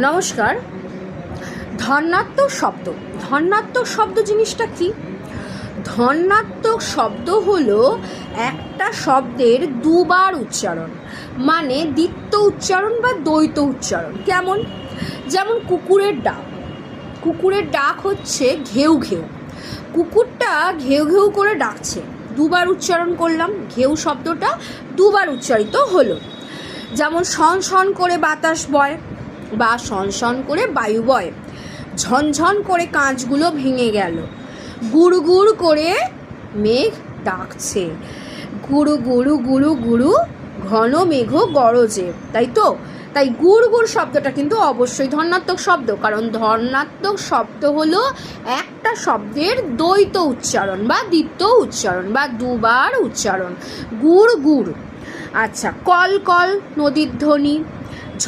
নমস্কার। ধনাত্মক শব্দ, ধনাত্মক শব্দ জিনিসটা কি? ধনাত্মক শব্দ হলো একটা শব্দের দুবার উচ্চারণ, মানে দ্বিত্ব উচ্চারণ বা দ্বৈত উচ্চারণ। কেমন? যেমন কুকুরের ডাক। কুকুরের ডাক হচ্ছে ঘেউ ঘেউ। কুকুরটা ঘেউ ঘেউ করে ডাকছে, দুবার উচ্চারণ করলাম, ঘেউ শব্দটা দুবার উচ্চারিত হলো। যেমন শন শন করে বাতাস বয় বা শন শন করে বায়ু বয়, ঝনঝন করে কাঁচগুলো ভেঙে গেল, গুড়ু গুড়ু করে মেঘ ডাকছে, গুড়ু গুড়ু গুড়ু গুড়ু ঘন মেঘ গরজে। তাই তো? তাই গুড় গুড় শব্দটা কিন্তু অবশ্যই ধনাত্মক শব্দ, কারণ ধনাত্মক শব্দ হলো একটা শব্দের দ্বৈত উচ্চারণ বা দ্বিত্ব উচ্চারণ বা দুবার উচ্চারণ। গুড় গুড়। আচ্ছা, কল কল নদীর ধ্বনি,